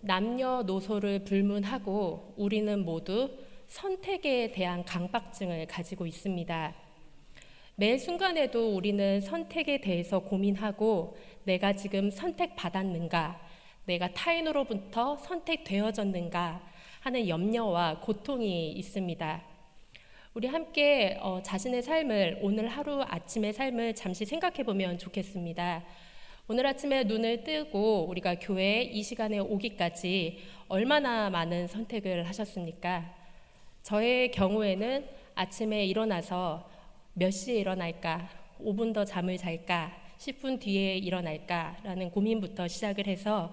남녀노소를 불문하고 우리는 모두 선택에 대한 강박증을 가지고 있습니다. 매 순간에도 우리는 선택에 대해서 고민하고 내가 지금 선택받았는가, 내가 타인으로부터 선택되어졌는가 하는 염려와 고통이 있습니다. 우리 함께 자신의 삶을, 오늘 하루 아침의 삶을 잠시 생각해 보면 좋겠습니다. 오늘 아침에 눈을 뜨고 우리가 교회에 이 시간에 오기까지 얼마나 많은 선택을 하셨습니까? 저의 경우에는 아침에 일어나서 몇 시에 일어날까, 5분 더 잠을 잘까, 10분 뒤에 일어날까 라는 고민부터 시작을 해서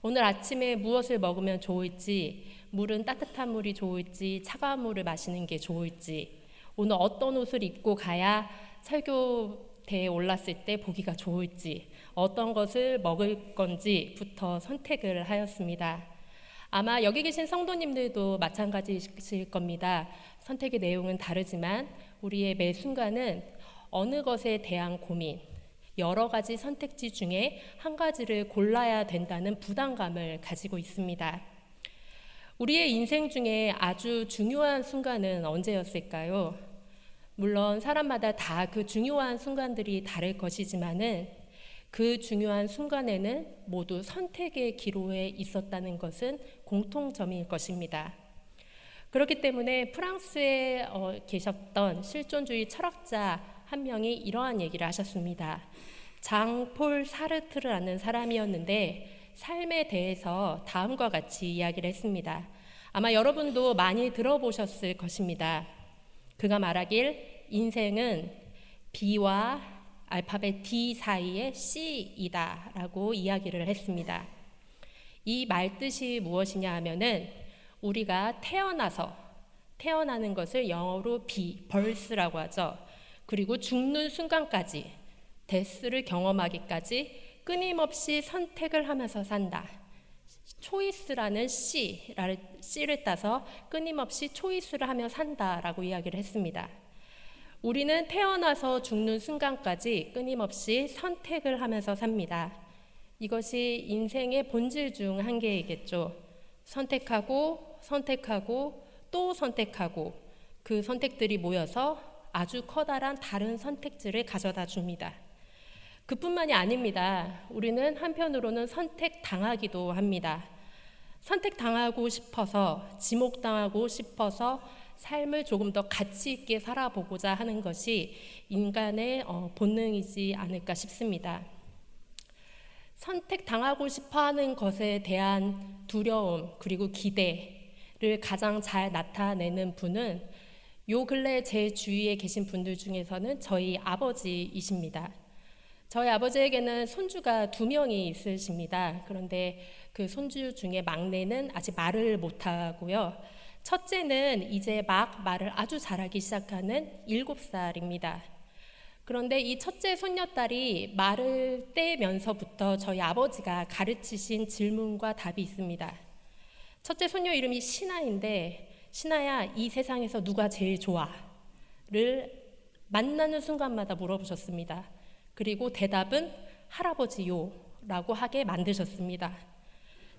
오늘 아침에 무엇을 먹으면 좋을지, 물은 따뜻한 물이 좋을지 차가운 물을 마시는 게 좋을지, 오늘 어떤 옷을 입고 가야 설교대에 올랐을 때 보기가 좋을지, 어떤 것을 먹을 건지부터 선택을 하였습니다. 아마 여기 계신 성도님들도 마찬가지실 겁니다. 선택의 내용은 다르지만 우리의 매 순간은 어느 것에 대한 고민, 여러 가지 선택지 중에 한 가지를 골라야 된다는 부담감을 가지고 있습니다. 우리의 인생 중에 아주 중요한 순간은 언제였을까요? 물론 사람마다 다 그 중요한 순간들이 다를 것이지만은 그 중요한 순간에는 모두 선택의 기로에 있었다는 것은 공통점일 것입니다. 그렇기 때문에 프랑스에 계셨던 실존주의 철학자 한 명이 이러한 얘기를 하셨습니다. 장폴 사르트르라는 사람이었는데 삶에 대해서 다음과 같이 이야기를 했습니다. 아마 여러분도 많이 들어보셨을 것입니다. 그가 말하길 인생은 B와 알파벳 D 사이의 C이다 라고 이야기를 했습니다. 이 말뜻이 무엇이냐 하면은 우리가 태어나는 것을 영어로 birth라고 하죠. 그리고 죽는 순간까지 데스를 경험하기까지 끊임없이 선택을 하면서 산다. 초이스라는 C를 따서 끊임없이 초이스를 하며 산다라고 이야기를 했습니다. 우리는 태어나서 죽는 순간까지 끊임없이 선택을 하면서 삽니다. 이것이 인생의 본질 중 한 개이겠죠. 선택하고 또 선택하고 그 선택들이 모여서 아주 커다란 다른 선택지를 가져다 줍니다. 그뿐만이 아닙니다. 우리는 한편으로는 선택당하기도 합니다. 선택당하고 싶어서, 지목당하고 싶어서 삶을 조금 더 가치 있게 살아보고자 하는 것이 인간의 본능이지 않을까 싶습니다. 선택당하고 싶어하는 것에 대한 두려움 그리고 기대를 가장 잘 나타내는 분은 요 근래 제 주위에 계신 분들 중에서는 저희 아버지이십니다. 저희 아버지에게는 손주가 2명이 있으십니다. 그런데 그 손주 중에 막내는 아직 말을 못하고요. 첫째는 이제 막 말을 아주 잘하기 시작하는 7살입니다. 그런데 이 첫째 손녀딸이 말을 떼면서부터 저희 아버지가 가르치신 질문과 답이 있습니다. 첫째 손녀 이름이 신아인데, 신아야, 이 세상에서 누가 제일 좋아? 를 만나는 순간마다 물어보셨습니다. 그리고 대답은 할아버지요 라고 하게 만드셨습니다.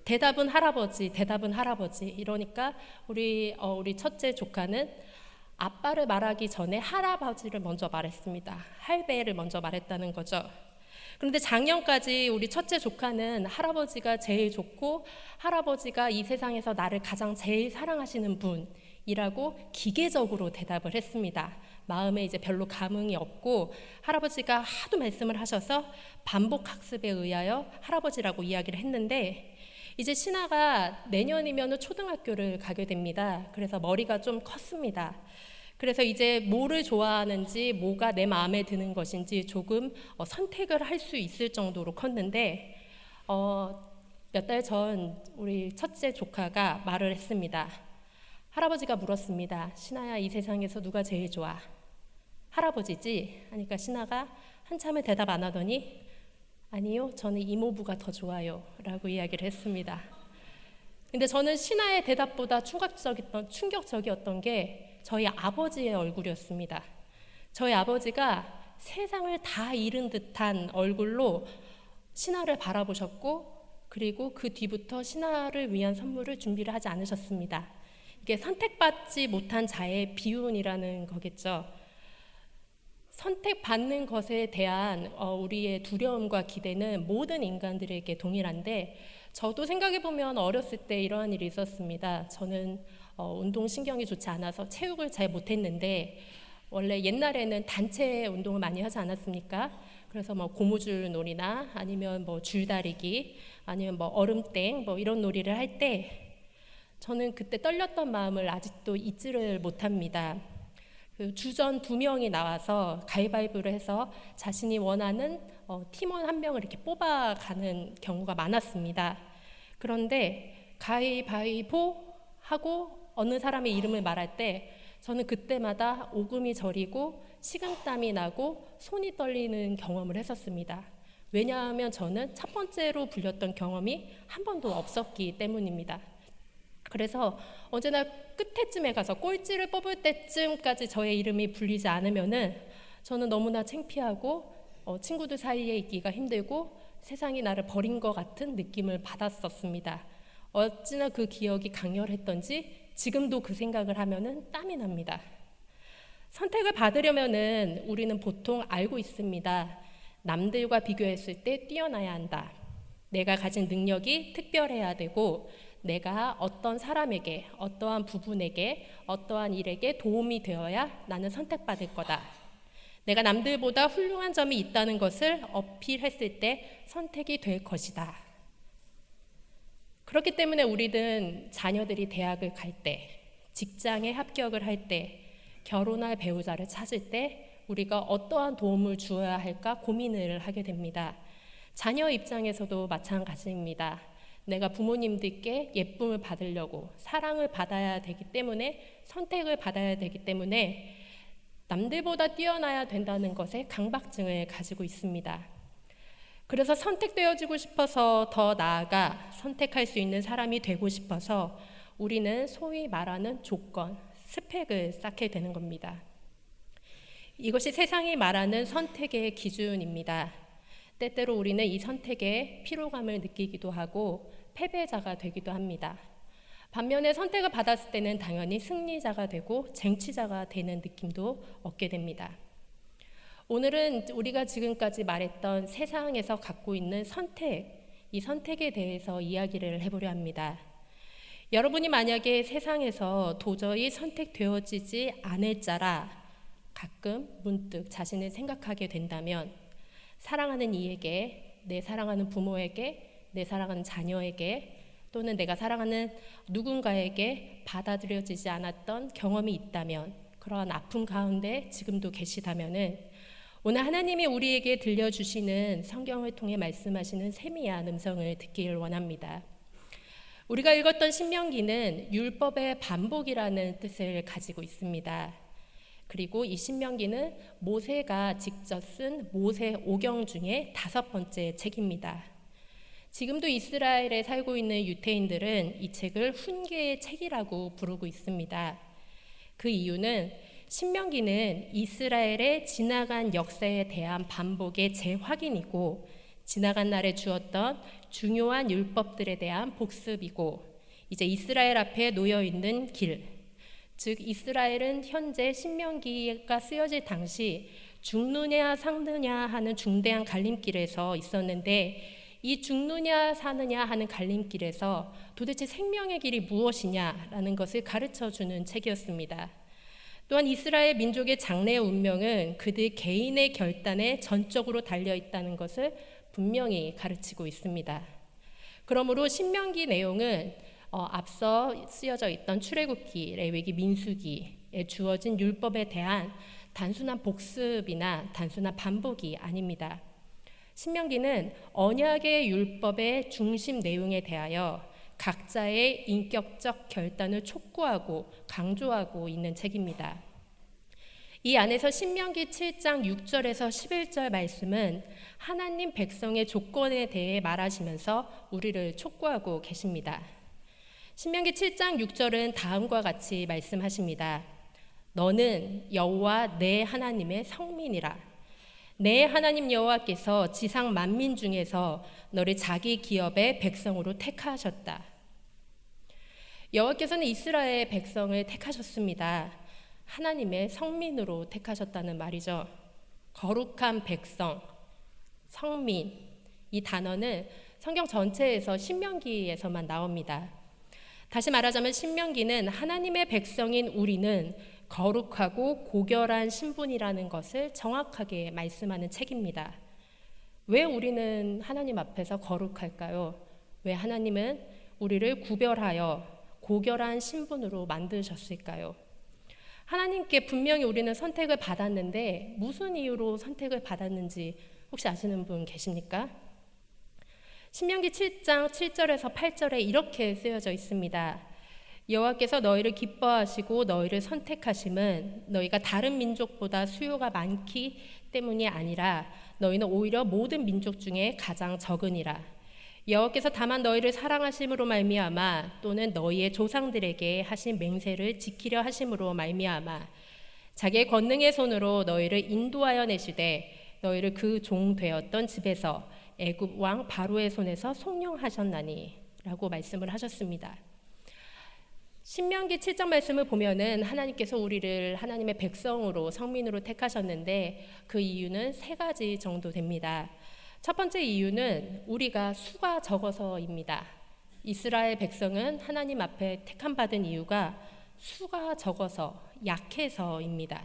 대답은 할아버지. 이러니까 우리 첫째 조카는 아빠를 말하기 전에 할아버지를 먼저 말했습니다. 할배를 먼저 말했다는 거죠. 그런데 작년까지 우리 첫째 조카는 할아버지가 제일 좋고 할아버지가 이 세상에서 나를 가장 제일 사랑하시는 분이라고 기계적으로 대답을 했습니다. 마음에 이제 별로 감흥이 없고 할아버지가 하도 말씀을 하셔서 반복 학습에 의하여 할아버지라고 이야기를 했는데 이제 신아가 내년이면 초등학교를 가게 됩니다. 그래서 머리가 좀 컸습니다. 그래서 이제 뭐를 좋아하는지 뭐가 내 마음에 드는 것인지 조금 선택을 할 수 있을 정도로 컸는데 몇 달 전 우리 첫째 조카가 말을 했습니다. 할아버지가 물었습니다. 신아야, 이 세상에서 누가 제일 좋아? 할아버지지? 하니까 신아가 한참을 대답 안 하더니 아니요, 저는 이모부가 더 좋아요 라고 이야기를 했습니다. 근데 저는 신아의 대답보다 충격적이었던 게 저희 아버지의 얼굴이었습니다. 저희 아버지가 세상을 다 잃은 듯한 얼굴로 신아를 바라보셨고 그리고 그 뒤부터 신하를 위한 선물을 준비를 하지 않으셨습니다. 이게 선택받지 못한 자의 비운이라는 거겠죠. 선택받는 것에 대한 우리의 두려움과 기대는 모든 인간들에게 동일한데, 저도 생각해보면 어렸을 때 이러한 일이 있었습니다. 저는 운동신경이 좋지 않아서 체육을 잘 못했는데, 원래 옛날에는 단체 운동을 많이 하지 않았습니까? 그래서 뭐 고무줄 놀이나 아니면 뭐 줄다리기 아니면 뭐 얼음땡 뭐 이런 놀이를 할 때 저는 그때 떨렸던 마음을 아직도 잊지를 못합니다. 그 주전 2명이 나와서 가위바위보를 해서 자신이 원하는 팀원 1명을 이렇게 뽑아가는 경우가 많았습니다. 그런데 가위바위보 하고 어느 사람의 이름을 말할 때 저는 그때마다 오금이 저리고 식은땀이 나고 손이 떨리는 경험을 했었습니다. 왜냐하면 저는 첫 번째로 불렸던 경험이 한 번도 없었기 때문입니다. 그래서 언제나 끝에쯤에 가서 꼴찌를 뽑을 때쯤까지 저의 이름이 불리지 않으면은 저는 너무나 창피하고 친구들 사이에 있기가 힘들고 세상이 나를 버린 것 같은 느낌을 받았었습니다. 어찌나 그 기억이 강렬했던지 지금도 그 생각을 하면은 땀이 납니다. 선택을 받으려면은 우리는 보통 알고 있습니다. 남들과 비교했을 때 뛰어나야 한다. 내가 가진 능력이 특별해야 되고 내가 어떤 사람에게, 어떠한 부분에게, 어떠한 일에게 도움이 되어야 나는 선택받을 거다. 내가 남들보다 훌륭한 점이 있다는 것을 어필했을 때 선택이 될 것이다. 그렇기 때문에 우리는 자녀들이 대학을 갈 때, 직장에 합격을 할 때, 결혼할 배우자를 찾을 때 우리가 어떠한 도움을 주어야 할까 고민을 하게 됩니다. 자녀 입장에서도 마찬가지입니다. 내가 부모님들께 예쁨을 받으려고 사랑을 받아야 되기 때문에 선택을 받아야 되기 때문에 남들보다 뛰어나야 된다는 것에 강박증을 가지고 있습니다. 그래서 선택되어지고 싶어서 더 나아가 선택할 수 있는 사람이 되고 싶어서 우리는 소위 말하는 조건, 스펙을 쌓게 되는 겁니다. 이것이 세상이 말하는 선택의 기준입니다. 때때로 우리는 이 선택에 피로감을 느끼기도 하고 패배자가 되기도 합니다. 반면에 선택을 받았을 때는 당연히 승리자가 되고 쟁취자가 되는 느낌도 얻게 됩니다. 오늘은 우리가 지금까지 말했던 세상에서 갖고 있는 선택, 이 선택에 대해서 이야기를 해보려 합니다. 여러분이 만약에 세상에서 도저히 선택되어지지 않을 자라 가끔 문득 자신을 생각하게 된다면 사랑하는 이에게, 내 사랑하는 부모에게, 내 사랑하는 자녀에게 또는 내가 사랑하는 누군가에게 받아들여지지 않았던 경험이 있다면 그러한 아픔 가운데 지금도 계시다면은 오늘 하나님이 우리에게 들려주시는 성경을 통해 말씀하시는 세미한 음성을 듣기를 원합니다. 우리가 읽었던 신명기는 율법의 반복이라는 뜻을 가지고 있습니다. 그리고 이 신명기는 모세가 직접 쓴 모세 오경 중에 5번째 책입니다. 지금도 이스라엘에 살고 있는 유대인들은 이 책을 훈계의 책이라고 부르고 있습니다. 그 이유는 신명기는 이스라엘의 지나간 역사에 대한 반복의 재확인이고 지나간 날에 주었던 중요한 율법들에 대한 복습이고 이제 이스라엘 앞에 놓여 있는 길, 즉 이스라엘은 현재 신명기가 쓰여질 당시 죽느냐 사느냐 하는 중대한 갈림길에서 있었는데 이 죽느냐 사느냐 하는 갈림길에서 도대체 생명의 길이 무엇이냐라는 것을 가르쳐주는 책이었습니다. 또한 이스라엘 민족의 장래의 운명은 그들 개인의 결단에 전적으로 달려있다는 것을 분명히 가르치고 있습니다. 그러므로 신명기 내용은 앞서 쓰여져 있던 출애굽기, 레위기, 민수기에 주어진 율법에 대한 단순한 복습이나 단순한 반복이 아닙니다. 신명기는 언약의 율법의 중심 내용에 대하여 각자의 인격적 결단을 촉구하고 강조하고 있는 책입니다. 이 안에서 신명기 7장 6절에서 11절 말씀은 하나님 백성의 조건에 대해 말하시면서 우리를 촉구하고 계십니다. 신명기 7장 6절은 다음과 같이 말씀하십니다. 너는 여호와 내 하나님의 성민이라. 내 하나님 여호와께서 지상 만민 중에서 너를 자기 기업의 백성으로 택하셨다. 여호와께서는 이스라엘 백성을 택하셨습니다. 하나님의 성민으로 택하셨다는 말이죠. 거룩한 백성, 성민, 이 단어는 성경 전체에서 신명기에서만 나옵니다. 다시 말하자면 신명기는 하나님의 백성인 우리는 거룩하고 고결한 신분이라는 것을 정확하게 말씀하는 책입니다. 왜 우리는 하나님 앞에서 거룩할까요? 왜 하나님은 우리를 구별하여 고결한 신분으로 만드셨을까요? 하나님께 분명히 우리는 선택을 받았는데 무슨 이유로 선택을 받았는지 혹시 아시는 분 계십니까? 신명기 7장 7절에서 8절에 이렇게 쓰여져 있습니다. 여호와께서 너희를 기뻐하시고 너희를 선택하심은 너희가 다른 민족보다 수요가 많기 때문이 아니라 너희는 오히려 모든 민족 중에 가장 적으니라. 여호와께서 다만 너희를 사랑하심으로 말미암아 또는 너희의 조상들에게 하신 맹세를 지키려 하심으로 말미암아 자기의 권능의 손으로 너희를 인도하여 내시되 너희를 그 종 되었던 집에서 애굽 왕 바로의 손에서 속량하셨나니 라고 말씀을 하셨습니다. 신명기 7장 말씀을 보면은 하나님께서 우리를 하나님의 백성으로 성민으로 택하셨는데 그 이유는 세 가지 정도 됩니다. 첫 번째 이유는 우리가 수가 적어서입니다. 이스라엘 백성은 하나님 앞에 택함 받은 이유가 수가 적어서 약해서입니다.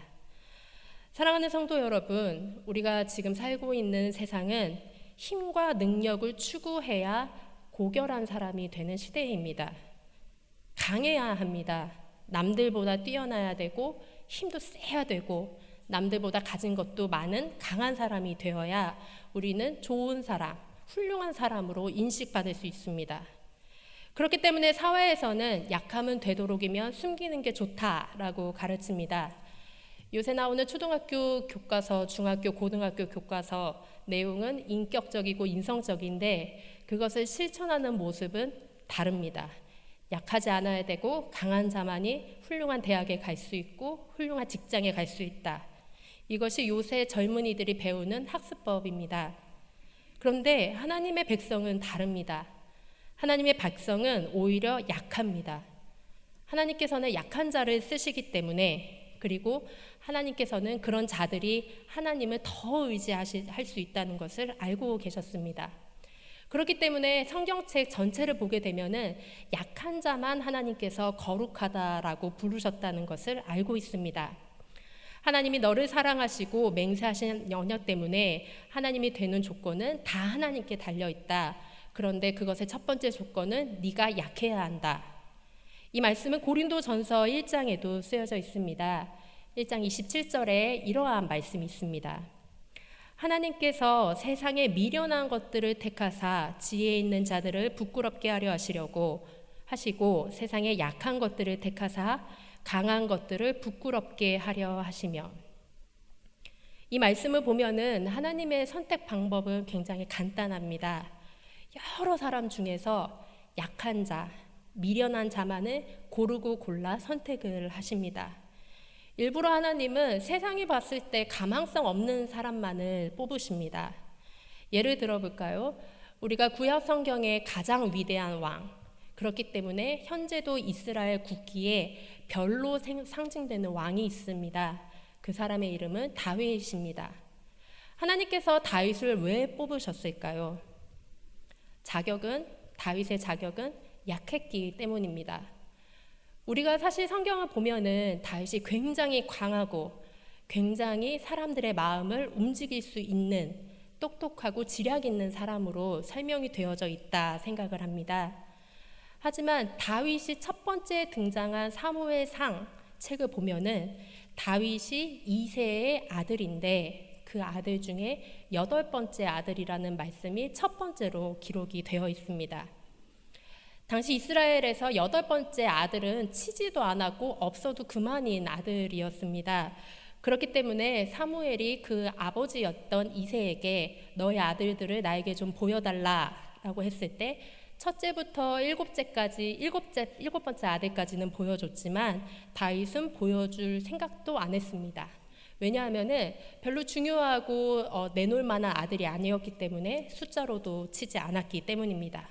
사랑하는 성도 여러분, 우리가 지금 살고 있는 세상은 힘과 능력을 추구해야 고결한 사람이 되는 시대입니다. 강해야 합니다. 남들보다 뛰어나야 되고 힘도 세야 되고 남들보다 가진 것도 많은 강한 사람이 되어야 우리는 좋은 사람, 훌륭한 사람으로 인식받을 수 있습니다. 그렇기 때문에 사회에서는 약하면 되도록이면 숨기는 게 좋다라고 가르칩니다. 요새 나오는 초등학교 교과서, 중학교, 고등학교 교과서 내용은 인격적이고 인성적인데 그것을 실천하는 모습은 다릅니다. 약하지 않아야 되고 강한 자만이 훌륭한 대학에 갈 수 있고 훌륭한 직장에 갈 수 있다. 이것이 요새 젊은이들이 배우는 학습법입니다. 그런데 하나님의 백성은 다릅니다. 하나님의 백성은 오히려 약합니다. 하나님께서는 약한 자를 쓰시기 때문에 그리고 하나님께서는 그런 자들이 하나님을 더 의지할 수 있다는 것을 알고 계셨습니다. 그렇기 때문에 성경책 전체를 보게 되면은 약한 자만 하나님께서 거룩하다라고 부르셨다는 것을 알고 있습니다. 하나님이 너를 사랑하시고 맹세하신 영역 때문에 하나님이 되는 조건은 다 하나님께 달려 있다. 그런데 그것의 첫 번째 조건은 네가 약해야 한다. 이 말씀은 고린도전서 1장에도 쓰여져 있습니다. 1장 27절에 이러한 말씀이 있습니다. 하나님께서 세상에 미련한 것들을 택하사 지혜 있는 자들을 부끄럽게 하려 하시고 세상에 약한 것들을 택하사 강한 것들을 부끄럽게 하려 하시며 이 말씀을 보면은 하나님의 선택 방법은 굉장히 간단합니다. 여러 사람 중에서 약한 자, 미련한 자만을 고르고 골라 선택을 하십니다. 일부러 하나님은 세상이 봤을 때 가망성 없는 사람만을 뽑으십니다. 예를 들어볼까요? 우리가 구약 성경의 가장 위대한 왕, 그렇기 때문에 현재도 이스라엘 국기에 별로 상징되는 왕이 있습니다. 그 사람의 이름은 다윗입니다. 하나님께서 다윗을 왜 뽑으셨을까요? 다윗의 자격은 약했기 때문입니다. 우리가 사실 성경을 보면은 다윗이 굉장히 강하고 굉장히 사람들의 마음을 움직일 수 있는 똑똑하고 지략 있는 사람으로 설명이 되어져 있다 생각을 합니다. 하지만 다윗이 첫 번째 등장한 사무엘상 책을 보면은 다윗이 이새의 아들인데 그 아들 중에 8번째 아들이라는 말씀이 첫 번째로 기록이 되어 있습니다. 당시 이스라엘에서 8번째 아들은 치지도 않았고 없어도 그만인 아들이었습니다. 그렇기 때문에 사무엘이 그 아버지였던 이새에게 너의 아들들을 나에게 좀 보여달라라고 했을 때 첫째부터 일곱 번째 아들까지는 보여줬지만 다윗은 보여줄 생각도 안 했습니다. 왜냐하면은 별로 중요하고 내놓을 만한 아들이 아니었기 때문에 숫자로도 치지 않았기 때문입니다.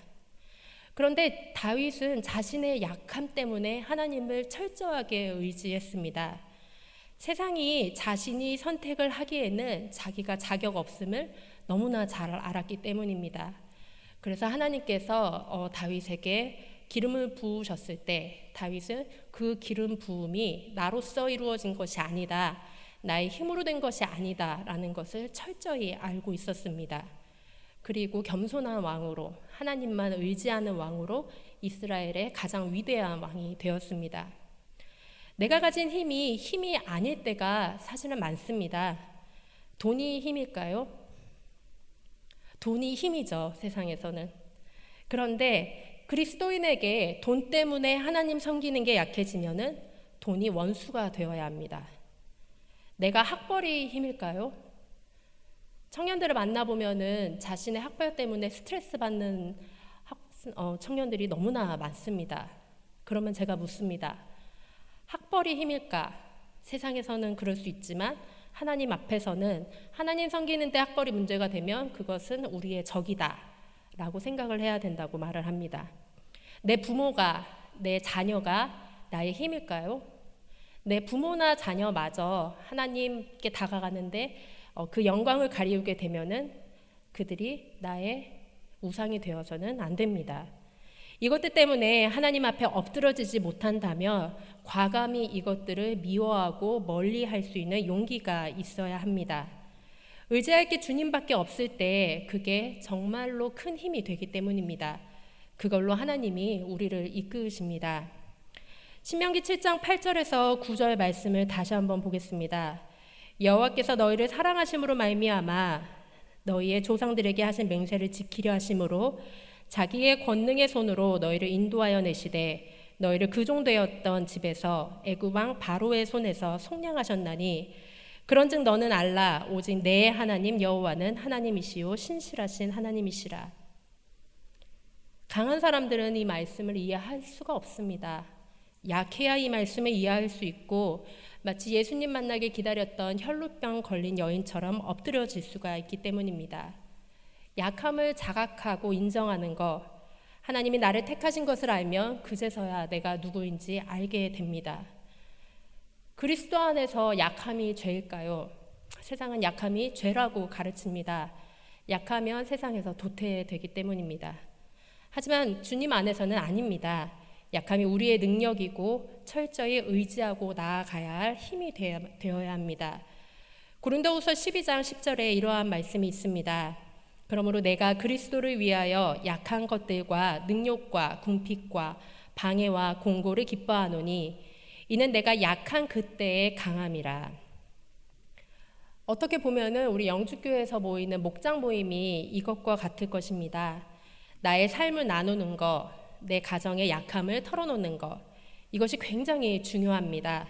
그런데 다윗은 자신의 약함 때문에 하나님을 철저하게 의지했습니다. 세상이 자신이 선택을 하기에는 자기가 자격 없음을 너무나 잘 알았기 때문입니다. 그래서 하나님께서 다윗에게 기름을 부으셨을 때 다윗은 그 기름 부음이 나로서 이루어진 것이 아니다, 나의 힘으로 된 것이 아니다 라는 것을 철저히 알고 있었습니다. 그리고 겸손한 왕으로, 하나님만 의지하는 왕으로 이스라엘의 가장 위대한 왕이 되었습니다. 내가 가진 힘이 아닐 때가 사실은 많습니다. 돈이 힘일까요? 돈이 힘이죠, 세상에서는. 그런데 그리스도인에게 돈 때문에 하나님 섬기는 게 약해지면은 돈이 원수가 되어야 합니다. 내가 학벌이 힘일까요? 청년들을 만나보면은 자신의 학벌 때문에 스트레스 받는 청년들이 너무나 많습니다. 그러면 제가 묻습니다. 학벌이 힘일까? 세상에서는 그럴 수 있지만 하나님 앞에서는 하나님 섬기는데 학벌이 문제가 되면 그것은 우리의 적이다 라고 생각을 해야 된다고 말을 합니다. 내 부모가, 내 자녀가 나의 힘일까요? 내 부모나 자녀마저 하나님께 다가가는데 그 영광을 가리우게 되면은 그들이 나의 우상이 되어서는 안 됩니다. 이것들 때문에 하나님 앞에 엎드러지지 못한다면 과감히 이것들을 미워하고 멀리할 수 있는 용기가 있어야 합니다. 의지할 게 주님밖에 없을 때 그게 정말로 큰 힘이 되기 때문입니다. 그걸로 하나님이 우리를 이끄십니다. 신명기 7장 8절에서 9절 말씀을 다시 한번 보겠습니다. 여호와께서 너희를 사랑하심으로 말미암아 너희의 조상들에게 하신 맹세를 지키려 하심으로 자기의 권능의 손으로 너희를 인도하여 내시되 너희를 그종되었던 집에서 애굽 왕 바로의 손에서 속량하셨나니 그런즉 너는 알라 오직 내 하나님 여호와는 하나님이시요 신실하신 하나님이시라. 강한 사람들은 이 말씀을 이해할 수가 없습니다. 약해야 이 말씀을 이해할 수 있고 마치 예수님 만나길 기다렸던 혈루병 걸린 여인처럼 엎드려질 수가 있기 때문입니다. 약함을 자각하고 인정하는 것, 하나님이 나를 택하신 것을 알면 그제서야 내가 누구인지 알게 됩니다. 그리스도 안에서 약함이 죄일까요? 세상은 약함이 죄라고 가르칩니다. 약하면 세상에서 도태되기 때문입니다. 하지만 주님 안에서는 아닙니다. 약함이 우리의 능력이고 철저히 의지하고 나아가야 할 힘이 되어야 합니다. 고린도후서 12장 10절에 이러한 말씀이 있습니다. 그러므로 내가 그리스도를 위하여 약한 것들과 능욕과 궁핍과 방해와 공고를 기뻐하노니 이는 내가 약한 그때의 강함이라. 어떻게 보면은 우리 영주교회에서 모이는 목장 모임이 이것과 같을 것입니다. 나의 삶을 나누는 것, 내 가정의 약함을 털어놓는 것, 이것이 굉장히 중요합니다.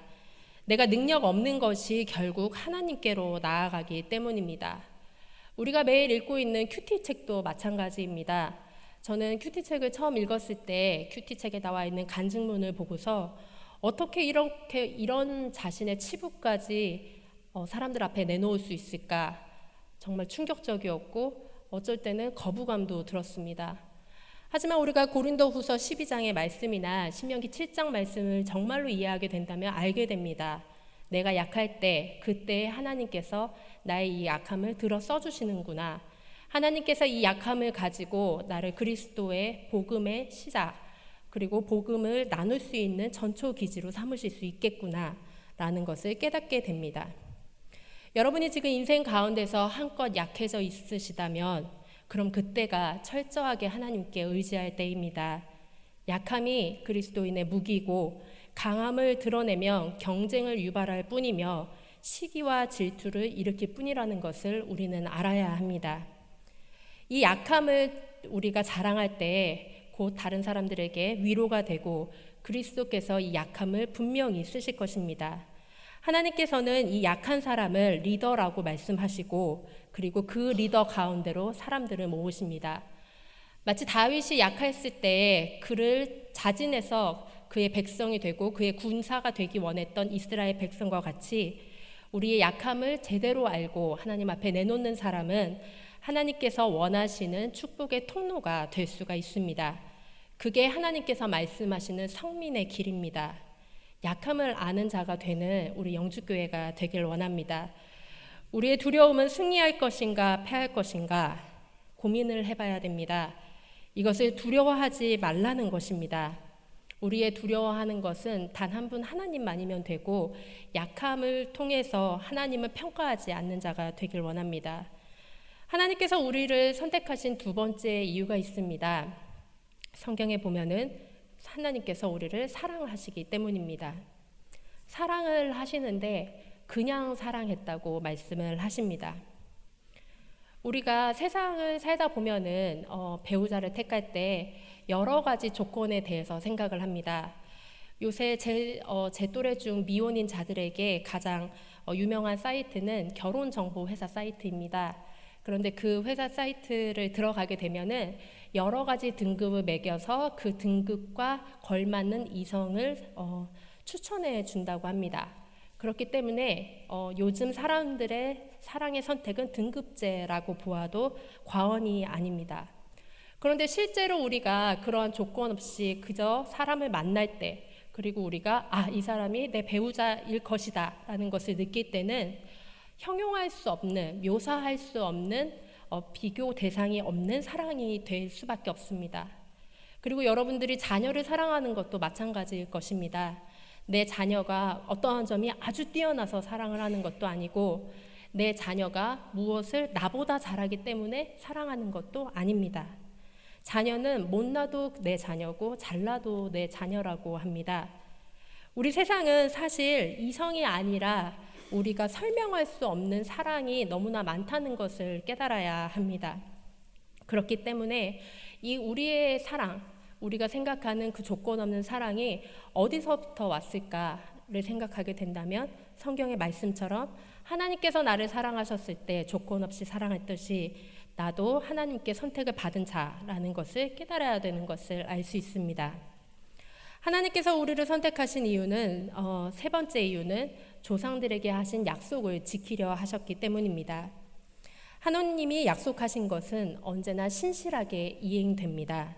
내가 능력 없는 것이 결국 하나님께로 나아가기 때문입니다. 우리가 매일 읽고 있는 큐티 책도 마찬가지입니다. 저는 큐티 책을 처음 읽었을 때 큐티 책에 나와 있는 간증문을 보고서 어떻게 이런 자신의 치부까지 사람들 앞에 내놓을 수 있을까? 정말 충격적이었고 어쩔 때는 거부감도 들었습니다. 하지만 우리가 고린도후서 12장의 말씀이나 신명기 7장 말씀을 정말로 이해하게 된다면 알게 됩니다. 내가 약할 때 그때 하나님께서 나의 이 약함을 들어 써주시는구나. 하나님께서 이 약함을 가지고 나를 그리스도의 복음의 시작 그리고 복음을 나눌 수 있는 전초기지로 삼으실 수 있겠구나 라는 것을 깨닫게 됩니다. 여러분이 지금 인생 가운데서 한껏 약해져 있으시다면 그럼 그때가 철저하게 하나님께 의지할 때입니다. 약함이 그리스도인의 무기고 강함을 드러내면 경쟁을 유발할 뿐이며 시기와 질투를 일으킬 뿐이라는 것을 우리는 알아야 합니다. 이 약함을 우리가 자랑할 때 곧 다른 사람들에게 위로가 되고 그리스도께서 이 약함을 분명히 쓰실 것입니다. 하나님께서는 이 약한 사람을 리더라고 말씀하시고 그리고 그 리더 가운데로 사람들을 모으십니다. 마치 다윗이 약했을 때 그를 자진해서 그의 백성이 되고 그의 군사가 되기 원했던 이스라엘 백성과 같이 우리의 약함을 제대로 알고 하나님 앞에 내놓는 사람은 하나님께서 원하시는 축복의 통로가 될 수가 있습니다. 그게 하나님께서 말씀하시는 성민의 길입니다. 약함을 아는 자가 되는 우리 영주교회가 되길 원합니다. 우리의 두려움은 승리할 것인가 패할 것인가 고민을 해봐야 됩니다. 이것을 두려워하지 말라는 것입니다. 우리의 두려워하는 것은 단 한 분 하나님만이면 되고 약함을 통해서 하나님을 평가하지 않는 자가 되길 원합니다. 하나님께서 우리를 선택하신 두 번째 이유가 있습니다. 성경에 보면은 하나님께서 우리를 사랑하시기 때문입니다. 사랑을 하시는데 그냥 사랑했다고 말씀을 하십니다. 우리가 세상을 살다 보면은 배우자를 택할 때 여러 가지 조건에 대해서 생각을 합니다. 요새 제 또래 중 미혼인 자들에게 가장 유명한 사이트는 결혼정보회사 사이트입니다. 그런데 그 회사 사이트를 들어가게 되면은 여러 가지 등급을 매겨서 그 등급과 걸맞는 이성을 추천해 준다고 합니다. 그렇기 때문에 요즘 사람들의 사랑의 선택은 등급제라고 보아도 과언이 아닙니다. 그런데 실제로 우리가 그러한 조건 없이 그저 사람을 만날 때, 그리고 우리가 이 사람이 내 배우자일 것이다 라는 것을 느낄 때는 형용할 수 없는, 묘사할 수 없는, 비교 대상이 없는 사랑이 될 수밖에 없습니다. 그리고 여러분들이 자녀를 사랑하는 것도 마찬가지일 것입니다. 내 자녀가 어떠한 점이 아주 뛰어나서 사랑을 하는 것도 아니고 내 자녀가 무엇을 나보다 잘하기 때문에 사랑하는 것도 아닙니다. 자녀는 못나도 내 자녀고 잘나도 내 자녀라고 합니다. 우리 세상은 사실 이성이 아니라 우리가 설명할 수 없는 사랑이 너무나 많다는 것을 깨달아야 합니다. 그렇기 때문에 이 우리의 사랑, 우리가 생각하는 그 조건 없는 사랑이 어디서부터 왔을까를 생각하게 된다면 성경의 말씀처럼 하나님께서 나를 사랑하셨을 때 조건 없이 사랑했듯이 나도 하나님께 선택을 받은 자라는 것을 깨달아야 되는 것을 알 수 있습니다. 하나님께서 우리를 선택하신 이유는 세 번째 이유는 조상들에게 하신 약속을 지키려 하셨기 때문입니다. 하나님이 약속하신 것은 언제나 신실하게 이행됩니다.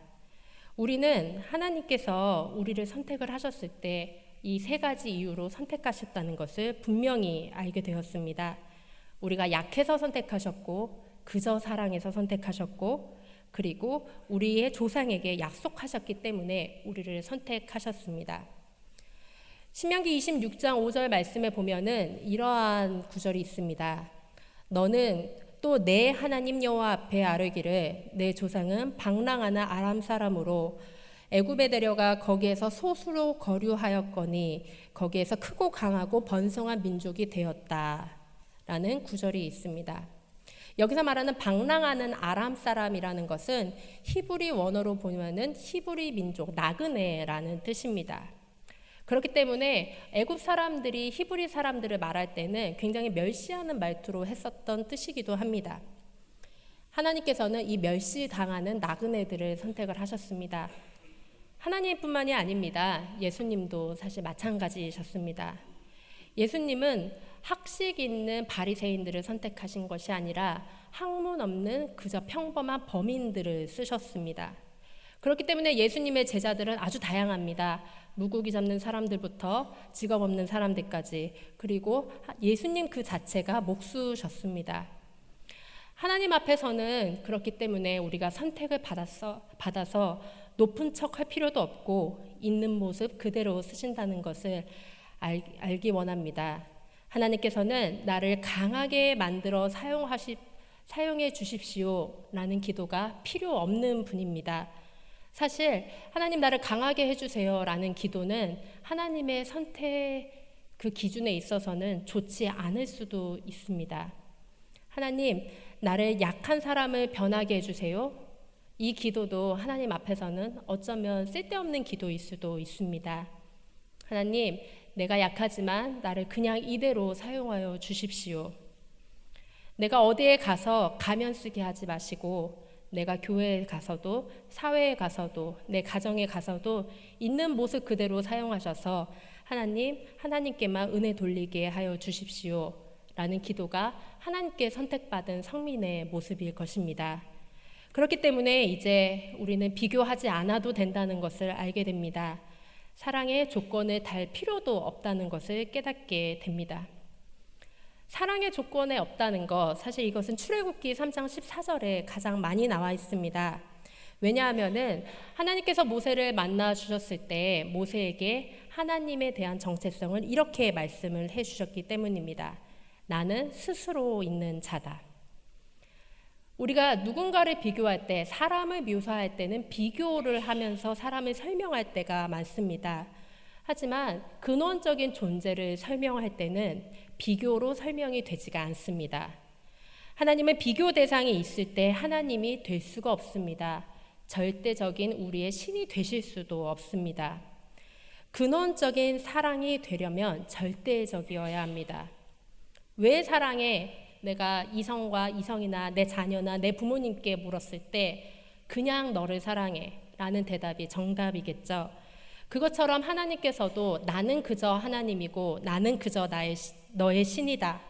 우리는 하나님께서 우리를 선택을 하셨을 때 이 세 가지 이유로 선택하셨다는 것을 분명히 알게 되었습니다. 우리가 약해서 선택하셨고 그저 사랑해서 선택하셨고 그리고 우리의 조상에게 약속하셨기 때문에 우리를 선택하셨습니다. 신명기 26장 5절 말씀에 보면은 이러한 구절이 있습니다. 너는 또 내 하나님 여호와 앞에 아뢰기를 내 조상은 방랑하는 아람 사람으로 애굽에 데려가 거기에서 소수로 거류하였거니 거기에서 크고 강하고 번성한 민족이 되었다라는 구절이 있습니다. 여기서 말하는 방랑하는 아람 사람이라는 것은 히브리 원어로 보면은 히브리 민족 나그네라는 뜻입니다. 그렇기 때문에 애굽 사람들이 히브리 사람들을 말할 때는 굉장히 멸시하는 말투로 했었던 뜻이기도 합니다. 하나님께서는 이 멸시당하는 나그네들을 선택을 하셨습니다. 하나님뿐만이 아닙니다. 예수님도 사실 마찬가지셨습니다. 예수님은 학식 있는 바리새인들을 선택하신 것이 아니라 학문 없는 그저 평범한 범인들을 쓰셨습니다. 그렇기 때문에 예수님의 제자들은 아주 다양합니다. 물고기 잡는 사람들부터 직업 없는 사람들까지, 그리고 예수님 그 자체가 목수셨습니다. 하나님 앞에서는 그렇기 때문에 우리가 선택을 받아서 높은 척 할 필요도 없고 있는 모습 그대로 쓰신다는 것을 알기 원합니다. 하나님께서는 나를 강하게 만들어 사용해 주십시오 라는 기도가 필요 없는 분입니다. 사실 하나님 나를 강하게 해주세요 라는 기도는 하나님의 선택 그 기준에 있어서는 좋지 않을 수도 있습니다. 하나님 나를 약한 사람을 변하게 해주세요. 이 기도도 하나님 앞에서는 어쩌면 쓸데없는 기도일 수도 있습니다. 하나님 내가 약하지만 나를 그냥 이대로 사용하여 주십시오. 내가 어디에 가서 가면 쓰게 하지 마시고 내가 교회에 가서도 사회에 가서도 내 가정에 가서도 있는 모습 그대로 사용하셔서 하나님께만 은혜 돌리게 하여 주십시오 라는 기도가 하나님께 선택받은 성민의 모습일 것입니다. 그렇기 때문에 이제 우리는 비교하지 않아도 된다는 것을 알게 됩니다. 사랑의 조건을 달 필요도 없다는 것을 깨닫게 됩니다. 사랑의 조건에 없다는 것, 사실 이것은 출애굽기 3장 14절에 가장 많이 나와 있습니다. 왜냐하면은 하나님께서 모세를 만나 주셨을 때 모세에게 하나님에 대한 정체성을 이렇게 말씀을 해 주셨기 때문입니다. 나는 스스로 있는 자다. 우리가 누군가를 비교할 때, 사람을 묘사할 때는 비교를 하면서 사람을 설명할 때가 많습니다. 하지만 근원적인 존재를 설명할 때는 비교로 설명이 되지가 않습니다. 하나님은 비교 대상이 있을 때 하나님이 될 수가 없습니다. 절대적인 우리의 신이 되실 수도 없습니다. 근원적인 사랑이 되려면 절대적이어야 합니다. 왜 사랑해? 내가 이성과 이성이나 내 자녀나 내 부모님께 물었을 때 그냥 너를 사랑해 라는 대답이 정답이겠죠. 그것처럼 하나님께서도 나는 그저 하나님이고 나는 그저 너의 신이다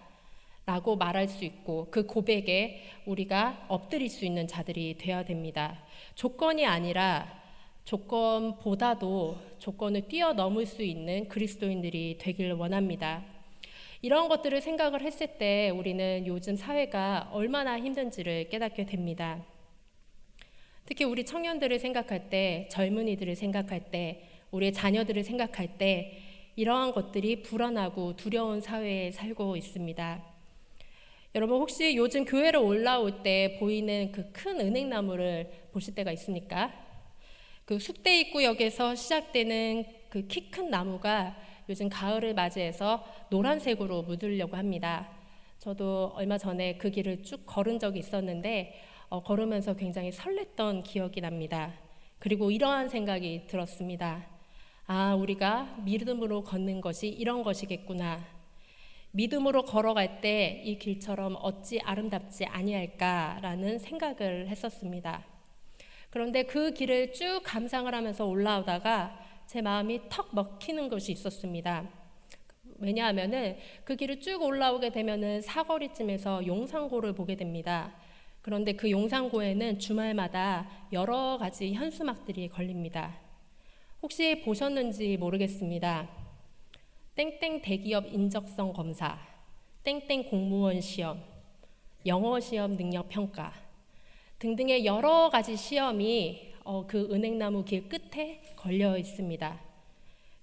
라고 말할 수 있고, 그 고백에 우리가 엎드릴 수 있는 자들이 되어야 됩니다. 조건이 아니라 조건보다도 조건을 뛰어넘을 수 있는 그리스도인들이 되길 원합니다. 이런 것들을 생각을 했을 때 우리는 요즘 사회가 얼마나 힘든지를 깨닫게 됩니다. 특히 우리 청년들을 생각할 때, 젊은이들을 생각할 때, 우리의 자녀들을 생각할 때 이러한 것들이 불안하고 두려운 사회에 살고 있습니다. 여러분, 혹시 요즘 교회로 올라올 때 보이는 그 큰 은행나무를 보실 때가 있습니까? 그 숙대 입구역에서 시작되는 그 키 큰 나무가 요즘 가을을 맞이해서 노란색으로 묻으려고 합니다. 저도 얼마 전에 그 길을 쭉 걸은 적이 있었는데 걸으면서 굉장히 설렜던 기억이 납니다. 그리고 이러한 생각이 들었습니다. 아, 우리가 믿음으로 걷는 것이 이런 것이겠구나. 믿음으로 걸어갈 때 이 길처럼 어찌 아름답지 아니할까라는 생각을 했었습니다. 그런데 그 길을 쭉 감상을 하면서 올라오다가 제 마음이 턱 먹히는 것이 있었습니다. 왜냐하면은 그 길을 쭉 올라오게 되면은 사거리쯤에서 용산고를 보게 됩니다. 그런데 그 용산고에는 주말마다 여러 가지 현수막들이 걸립니다. 혹시 보셨는지 모르겠습니다. 땡땡 대기업 인적성 검사, 땡땡 공무원 시험, 영어 시험 능력 평가 등등의 여러 가지 시험이 그 은행나무 길 끝에 걸려 있습니다.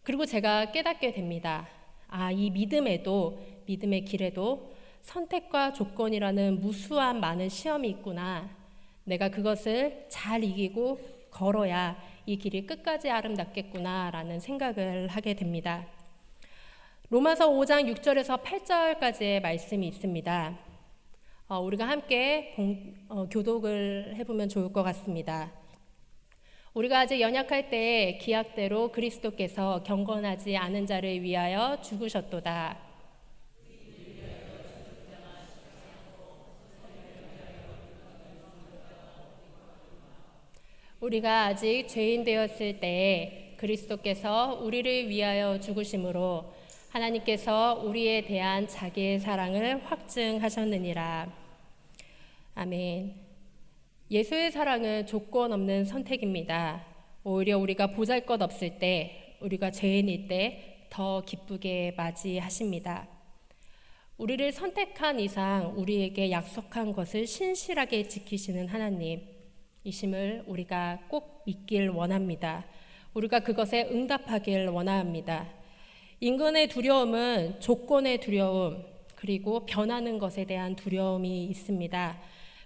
그리고 제가 깨닫게 됩니다. 아, 이 믿음의 길에도 선택과 조건이라는 무수한 많은 시험이 있구나. 내가 그것을 잘 이기고 걸어야 이 길이 끝까지 아름답겠구나 라는 생각을 하게 됩니다. 로마서 5장 6절에서 8절까지의 말씀이 있습니다. 우리가 함께 교독을 해보면 좋을 것 같습니다. 우리가 아직 연약할 때에 기약대로 그리스도께서 경건하지 않은 자를 위하여 죽으셨도다. 우리가 아직 죄인 되었을 때에 그리스도께서 우리를 위하여 죽으심으로 하나님께서 우리에 대한 자기의 사랑을 확증하셨느니라. 아멘. 예수의 사랑은 조건 없는 선택입니다. 오히려 우리가 보잘것없을 때, 우리가 죄인일 때 더 기쁘게 맞이하십니다. 우리를 선택한 이상 우리에게 약속한 것을 신실하게 지키시는 하나님이심을 우리가 꼭 믿길 원합니다. 우리가 그것에 응답하길 원합니다. 인간의 두려움은 조건의 두려움, 그리고 변하는 것에 대한 두려움이 있습니다.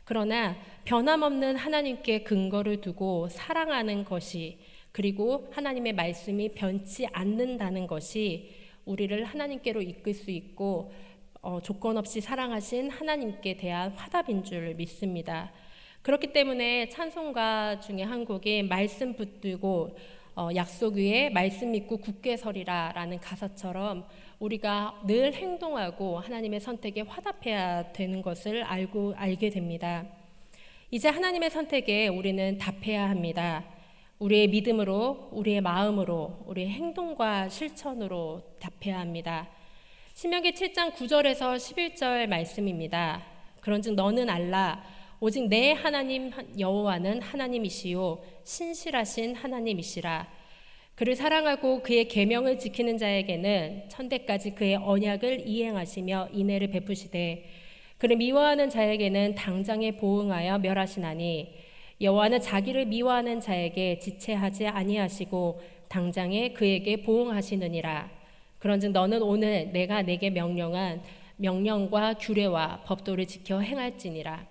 그러나 변함없는 하나님께 근거를 두고 사랑하는 것이, 그리고 하나님의 말씀이 변치 않는다는 것이 우리를 하나님께로 이끌 수 있고 조건 없이 사랑하신 하나님께 대한 화답인 줄 믿습니다. 그렇기 때문에 찬송가 중에 한 곡이 말씀 붙들고 약속 위에 말씀 믿고 굳게 서리라 라는 가사처럼 우리가 늘 행동하고 하나님의 선택에 화답해야 되는 것을 알게 됩니다. 이제 하나님의 선택에 우리는 답해야 합니다. 우리의 믿음으로, 우리의 마음으로, 우리의 행동과 실천으로 답해야 합니다. 신명기 7장 9절에서 11절 말씀입니다. 그런즉 너는 알라 오직 내 하나님 여호와는 하나님이시요 신실하신 하나님이시라. 그를 사랑하고 그의 계명을 지키는 자에게는 천대까지 그의 언약을 이행하시며 인애를 베푸시되 그를 미워하는 자에게는 당장에 보응하여 멸하시나니 여호와는 자기를 미워하는 자에게 지체하지 아니하시고 당장에 그에게 보응하시느니라. 그런즉 너는 오늘 내가 내게 명령한 명령과 규례와 법도를 지켜 행할지니라.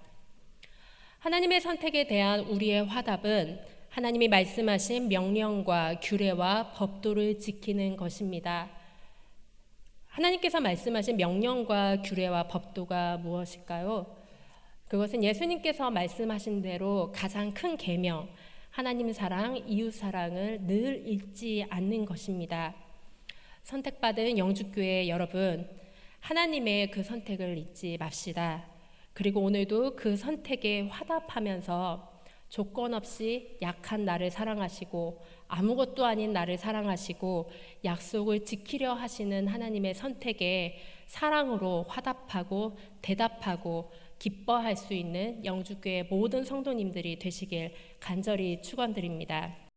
하나님의 선택에 대한 우리의 화답은 하나님이 말씀하신 명령과 규례와 법도를 지키는 것입니다. 하나님께서 말씀하신 명령과 규례와 법도가 무엇일까요? 그것은 예수님께서 말씀하신 대로 가장 큰 계명, 하나님 사랑, 이웃 사랑을 늘 잊지 않는 것입니다. 선택받은 영주교회 여러분, 하나님의 그 선택을 잊지 맙시다. 그리고 오늘도 그 선택에 화답하면서 조건 없이 약한 나를 사랑하시고 아무것도 아닌 나를 사랑하시고 약속을 지키려 하시는 하나님의 선택에 사랑으로 화답하고 대답하고 기뻐할 수 있는 영주교회 모든 성도님들이 되시길 간절히 축원드립니다.